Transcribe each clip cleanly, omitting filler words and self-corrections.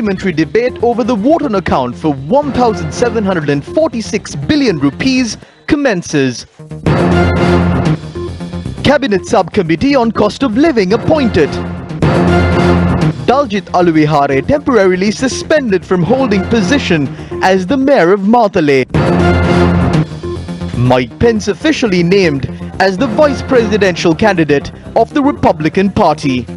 parliamentary debate over the vote on account for 1,746 billion rupees commences. Cabinet Subcommittee on Cost of Living appointed. Daljit Aluvihare temporarily suspended from holding position as the mayor of Matale. Mike Pence officially named as the vice presidential candidate of the Republican Party.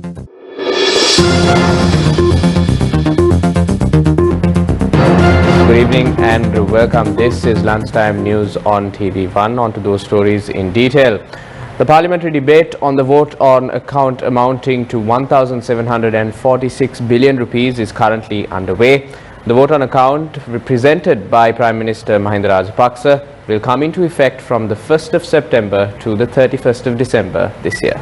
Good evening and welcome. This is Lunchtime News on TV1. On to those stories in detail. The parliamentary debate on the vote on account amounting to 1,746 billion rupees is currently underway. The vote on account, presented by Prime Minister Mahinda Rajapaksa, will come into effect from the 1st of September to the 31st of December this year.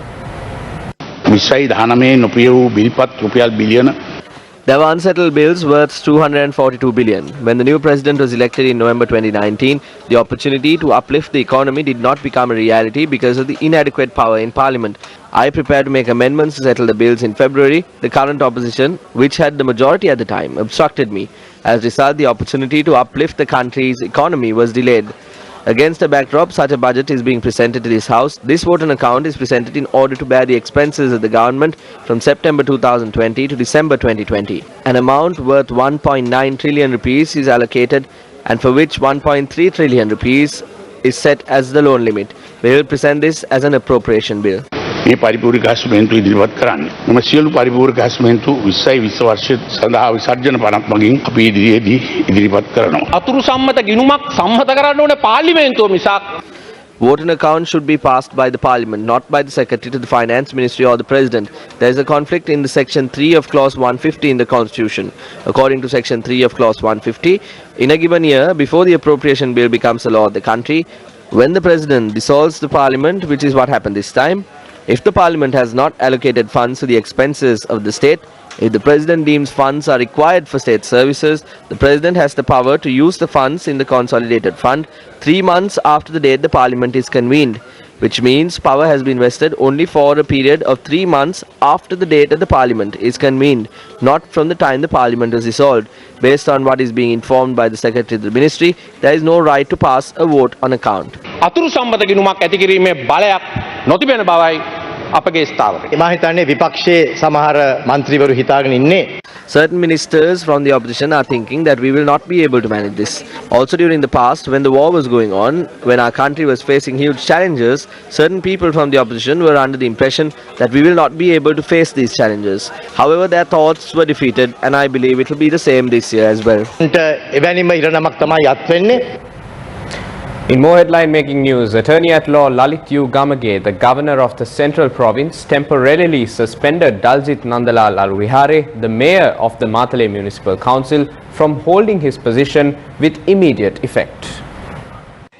There were unsettled bills worth 242 billion. When the new president was elected in November 2019, the opportunity to uplift the economy did not become a reality because of the inadequate power in parliament. I prepared to make amendments to settle the bills in February. The current opposition, which had the majority at the time, obstructed me. As a result, the opportunity to uplift the country's economy was delayed. Against a backdrop, such a budget is being presented to this House. This vote on account is presented in order to bear the expenses of the government from September 2020 to December 2020. An amount worth 1.9 trillion rupees is allocated, and for which 1.3 trillion rupees is set as the loan limit. We will present this as an appropriation bill. මේ පරිපූර්ණ ගාස්මෙන්තු ඉදිරිපත් කරන්නේ. මම සියලු පරිපූර්ණ ගාස්මෙන්තු 20 වර්ෂ සඳහා විසර්ජන පනක් මගින් අපි ඉදිරියේදී ඉදිරිපත් කරනවා. අතුරු සම්මත ගිණුමක් සම්මත කරන්න ඕනේ පාර්ලිමේන්තුව මිසක්. Vote on account should be passed by the parliament, not by the secretary to the finance ministry or the president. There is a conflict in the section 3 of clause 150 in the constitution. According to section 3 of clause 150, in a given year, before the appropriation bill becomes a law of the country, when the president dissolves the parliament, which is what happened this time, if the parliament has not allocated funds to the expenses of the state, if the president deems funds are required for state services, the president has the power to use the funds in the consolidated fund 3 months after the date the parliament is convened, which means power has been vested only for a period of 3 months after the date of the parliament is convened, not from the time the parliament is dissolved. Based on what is being informed by the secretary of the ministry, there is no right to pass a vote on account. අතුරු සම්බන්ධ ගිණුමක් ඇති කිරීමේ බලයක් නොතිබෙන බවයි අපගේ ස්ථාවරය. මා හිතන්නේ විපක්ෂයේ සමහර മന്ത്രിවරු හිතාගෙන ඉන්නේ. Certain ministers from the opposition are thinking that we will not be able to manage this. Also during the past, when the war was going on, when our country was facing huge challenges, certain people from the opposition were under the impression that we will not be able to face these challenges. However, their thoughts were defeated, and I believe it will be the same this year as well. In more headline-making news, Attorney-at-Law Lalit U. Gamage, the Governor of the Central Province, temporarily suspended Daljit Nandalal Aluvihare, the Mayor of the Matale Municipal Council, from holding his position with immediate effect.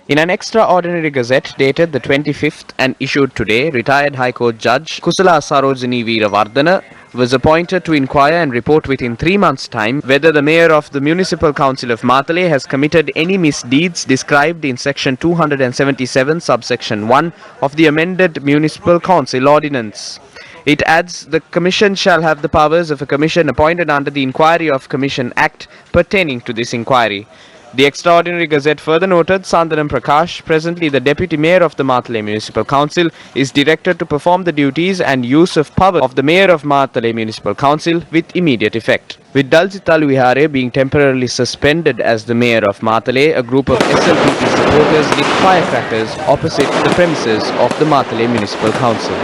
In an extraordinary gazette dated the 25th and issued today, retired High Court Judge Kusala Sarojini Veerawardena was appointed to inquire and report within 3 months' time whether the Mayor of the Municipal Council of Matale has committed any misdeeds described in Section 277, subsection 1 of the amended Municipal Council Ordinance. It adds the Commission shall have the powers of a commission appointed under the Inquiry of Commission Act pertaining to this inquiry. The extraordinary gazette further noted Sandanam Prakash, presently the Deputy Mayor of the Matale Municipal Council, is directed to perform the duties and use of power of the Mayor of Matale Municipal Council with immediate effect. With Daljit Aluvihare being temporarily suspended as the Mayor of Matale, a group of SLPP supporters lit firecrackers opposite the premises of the Matale Municipal Council.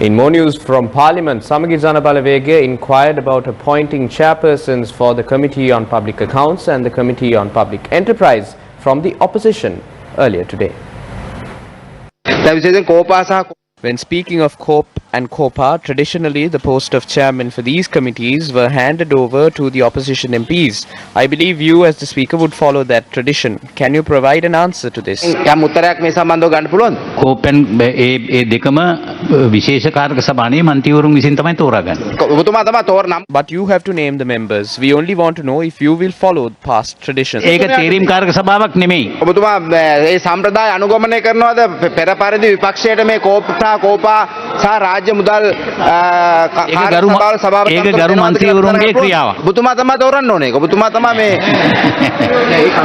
In more news from Parliament, Samagi Janabalawege inquired about appointing chairpersons for the Committee on Public Accounts and the Committee on Public Enterprise from the opposition earlier today. When speaking of COP and COPA, traditionally the post of chairman for these committees were handed over to the opposition MPs. I believe you as the speaker would follow that tradition. Can you provide an answer to this? COP and dekama විශේෂ කාර්ක සභාවේ මන්ත්‍රීවරුන් විසින් තමයි තෝරාගන්නේ. But you have to name the members. We only want to know if you will follow past traditions. ඒක තීරීම් කාර්ක සභාවක් නෙමෙයි. ඔබතුමා මේ සම්ප්‍රදාය අනුගමනය කරනවාද පෙර පරිදි විපක්ෂයට මේ කෝප් සහ කෝපා සහ රාජ්‍ය මුදල් ඒක ගරු මන්ත්‍රීවරුන්ගේ ක්‍රියාවක්. ඔබතුමා තමයි තෝරන්න ඕනේ. ඔබතුමා තමයි මේ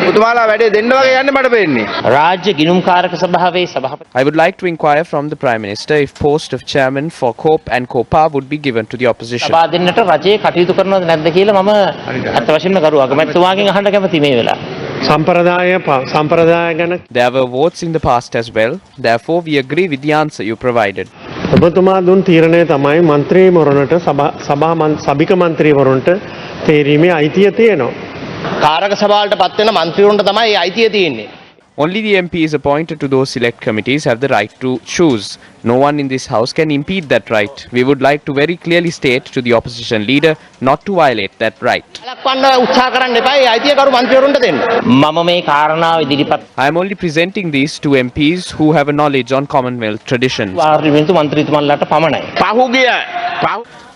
ඔබතුමාලා වැඩේ දෙන්න වගේ යන්නේ මට පේන්නේ. රාජ්‍ය ගිණුම්කාරක සභාවේ සභාපති I would like to inquire from the Prime Minister if post of chairman for COPE and COPA would be given to the opposition. සභා දෙන්නට රජයේ කටයුතු කරනවද නැද්ද කියලා මම අත් වශයෙන්ම ගරු අගමැතිතුමාගෙන් අහන්න කැමතියි මේ වෙලාව. සම්ප්‍රදාය ගැන There were votes in the past as well. Therefore, we agree with the answer you provided. ඔබතුමා දුන් තීරණය තමයි මන්ත්‍රීවරුන්ට සභික මන්ත්‍රීවරුන්ට තේරීමේ අයිතිය තියෙනවා. කාරක සභාවලට පත් වෙන മന്ത്രിවරුන්ට තමයි මේ අයිතිය තියෙන්නේ. Only the MPs appointed to those select committees have the right to choose. No one in this house can impede that right. We would like to very clearly state to the opposition leader not to violate that right. ලක්වන්න උත්සාහ කරන්න එපා. ඒ අයිතිය කරු മന്ത്രിවරුන්ට දෙන්න. මම මේ කාරණාව ඉදිරිපත් I am only presenting these to MPs who have a knowledge on Commonwealth traditions. පාර්ලිමේන්තු මන්ත්‍රීතුමන්ලාට පමණයි. පහුගිය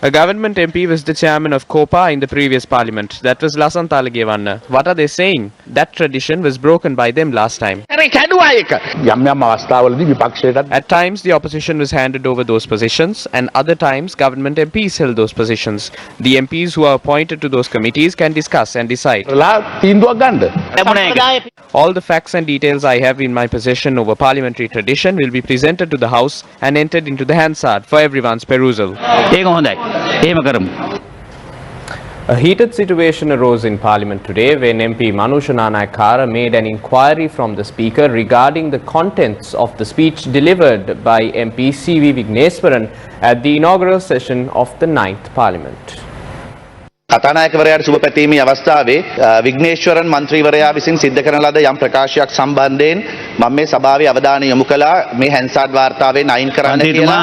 A government MP was the chairman of COPA in the previous parliament. That was Lasantalagewanna. What are they saying? That tradition was broken by them last time. කැඩුවා ඒක. යම් යම් අවස්ථාවලදී විපක්ෂයටත් At times, the opposition was handed over those positions, and other times, government MPs held those positions. The MPs who are appointed to those committees can discuss and decide. ලා තීන්දුවක් ගන්නද? All the facts and details I have in my possession over parliamentary tradition will be presented to the House and entered into the Hansard for everyone's perusal. ඒක හොඳයි. එහෙම කරමු. A heated situation arose in Parliament today when MP Manushananayakara made an inquiry from the Speaker regarding the contents of the speech delivered by MP C.V. Vigneswaran at the inaugural session of the 9th Parliament. කතානායකවරයාට සුබ පැතීමේ අවස්ථාවේ විග්නේශ්වරන් මන්ත්‍රීවරයා විසින් සිද්ධ කරන ලද යම් ප්‍රකාශයක් සම්බන්ධයෙන් මම මේ සභාවේ අවධානය යොමු කළා මේ හැන්සාඩ් වාර්තාවෙන් අයින් කරන්න කියලා.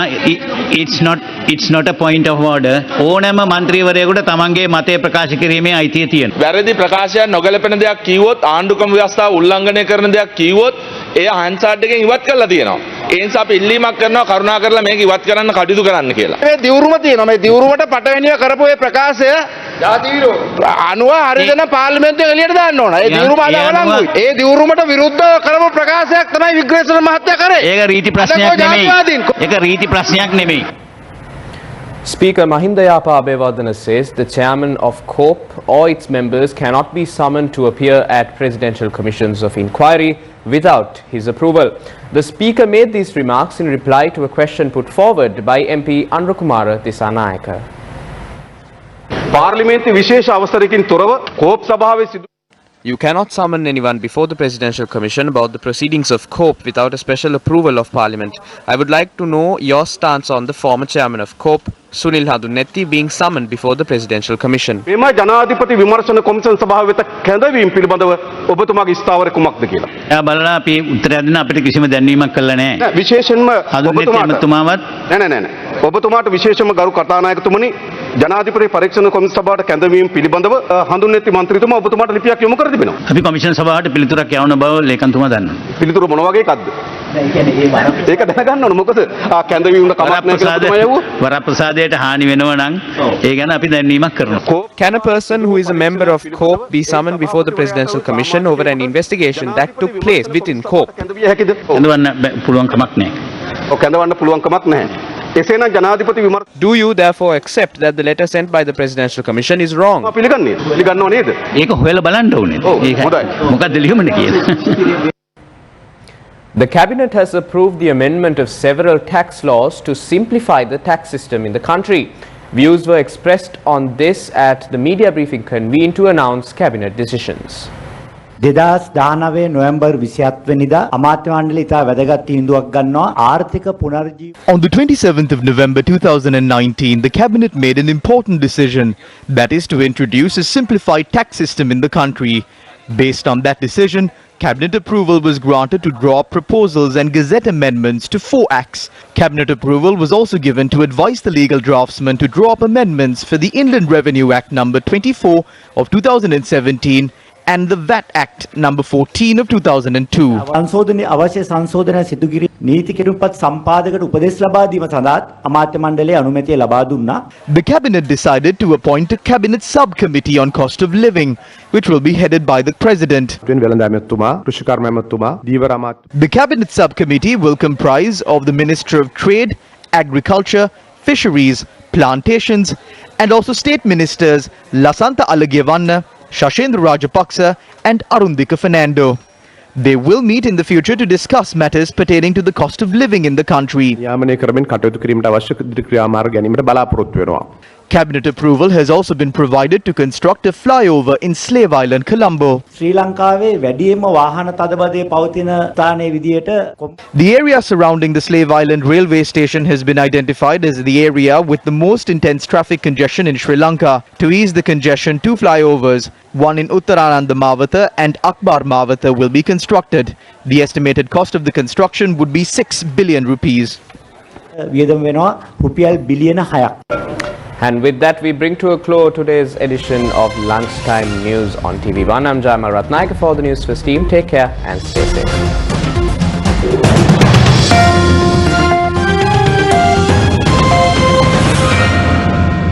it's not a point of order. ඕනෑම මන්ත්‍රීවරයෙකුට තමන්ගේ මතය ප්‍රකාශ කිරීමේ අයිතිය තියෙනවා. වැරදි ප්‍රකාශයක් නොගැලපෙන දෙයක් කිව්වොත් ආණ්ඩුක්‍රම ව්‍යවස්ථාව උල්ලංඝනය කරන දෙයක් කිව්වොත් එය හැන්සාඩ් එකෙන් ඉවත් කරලා තියෙනවා. ඒ නිසා අපි ඉල්ලීමක් කරනවා කරුණා කරලා මේක ඉවත් කරන්න කටයුතු කරන්න කියලා. මේ දිවුරුම තියෙනවා. මේ දිවුරුමට පටවැනිය කරපු ඒ ප්‍රකාශය අනුව හරිදන පාර්ලිමේන්තුවේ එළියට දාන්න ඕන. ඒ දිවුරුම අදවලංගුයි. ඒ දිවුරුමට විරුද්ධව කරපු ප්‍රකාශයක් තමයි විග්‍රේසන මහත්තයා කරේ. ඒක රීති ප්‍රශ්නයක් නෙමෙයි. ඒක රීති ප්‍රශ්නයක් නෙමෙයි. Speaker Mahinda Abeyewardene says the chairman of COPE or its members cannot be summoned to appear at presidential commissions of inquiry without his approval. The Speaker made these remarks in reply to a question put forward by MP Kumara Dissanayake. පාර්ලිමේන්තු විශේෂ අවසරයකින් තොරව COPE සභාවේ සිදු You cannot summon anyone before the Presidential Commission about the proceedings of COPE without a special approval of Parliament. I would like to know your stance on the former chairman of COPE, Sunil Hadunetti, being summoned before the Presidential Commission. මෙම ජනාධිපති විමර්ශන commission සභාව වෙත කැඳවීම පිළිබඳව ඔබතුමාගේ ස්ථාවරය කුමක්ද කියලා. එයා බලලා අපි උත්තරයක් දෙන්න අපිට කිසිම දැනීමක් කළා නැහැ. නෑ විශේෂයෙන්ම ඔබතුමාවත් නෑ ඔබතුමාට විශේෂයෙන්ම ගරු කතානායකතුමනි ජනාධිපති පරීක්ෂණ කොමිෂන් සභාවට කැඳවීම පිළිබඳව හඳුන්වති මන්ත්‍රීතුමා ඔබතුමාට ලිපියක් යොමු කර තිබෙනවා. අපි කොමිෂන් සභාවට පිළිතුරක් යවන බව ලේකම්තුමා දන්නවා. පිළිතුර මොන වගේ එකක්ද? ඒක දැනගන්න ඕන මොකද කැඳවීමට කමක් නැහැ කියලා ඔබතුමා යවුවා. වරප්‍රසාදයට හානි වෙනවා නම් ඒ ගැන අපි දැනීමක් කරනවා. Can a person who is a member of COPE be summoned before the Presidential Commission over an investigation that took place within COPE? කැඳවිය හැකිද? කැඳවන්න පුළුවන් කමක් නැහැ. ඔව් කැඳවන්න පුළුවන් කමක් නැහැ. එසේනම් ජනාධිපති විමර්ශන Do you therefore accept that the letter sent by the Presidential Commission is wrong? පිළිගන්නව නේද? ඒක හොයලා බලන්න ඕනේ. මොකක්ද ලියුමනේ කියන්නේ? The Cabinet has approved the amendment of several tax laws to simplify the tax system in the country. Views were expressed on this at the media briefing convened to announce Cabinet decisions. 2019 November 27 වෙනිදා අමාත්‍ය මණ්ඩලය ඉතා වැදගත් තීන්දුවක් ගන්නවා ආර්ථික පුනර්ජීව. On the 27th of November 2019, the Cabinet made an important decision, that is to introduce a simplified tax system in the country. Based on that decision, Cabinet approval was granted to draw up proposals and gazette amendments to 4 acts. Cabinet approval was also given to advise the legal draftsman to draw up amendments for the Inland Revenue Act number 24 of 2017 and the VAT Act number 14 of 2002. සංශෝධනයේ අවශ්‍ය සංශෝධන සිදු කිරීම නීති කිරුම්පත් සම්පාදකට උපදෙස් ලබා දීම සඳහා අමාත්‍ය මණ්ඩලයේ අනුමැතිය ලබා දුන්නා. The cabinet decided to appoint a cabinet subcommittee on cost of living, which will be headed by the president. The cabinet subcommittee will comprise of the Minister of Trade, Agriculture, Fisheries, Plantations, and also state ministers Lasantha Alagiyawanna, Shashendra Rajapaksa and Arundika Fernando. They will meet in the future to discuss matters pertaining to the cost of living in the country. Cabinet approval has also been provided to construct a flyover in Slave Island, Colombo. ශ්‍රී ලංකාවේ වැඩිම වාහන තදබදය පවතින ස්ථානයේ විදියට The area surrounding the Slave Island railway station has been identified as the area with the most intense traffic congestion in Sri Lanka. To ease the congestion, 2 flyovers, one in Uttarananda Mawatha and Akbar Mawatha, will be constructed. The estimated cost of the construction would be 6 billion rupees. වියදම් වෙනවා රුපියල් බිලියන 6ක්. And with that, we bring to a close today's edition of Lunchtime News on TV1. I'm Jayama Ratnayake for the Newsfirst team. Take care and stay safe.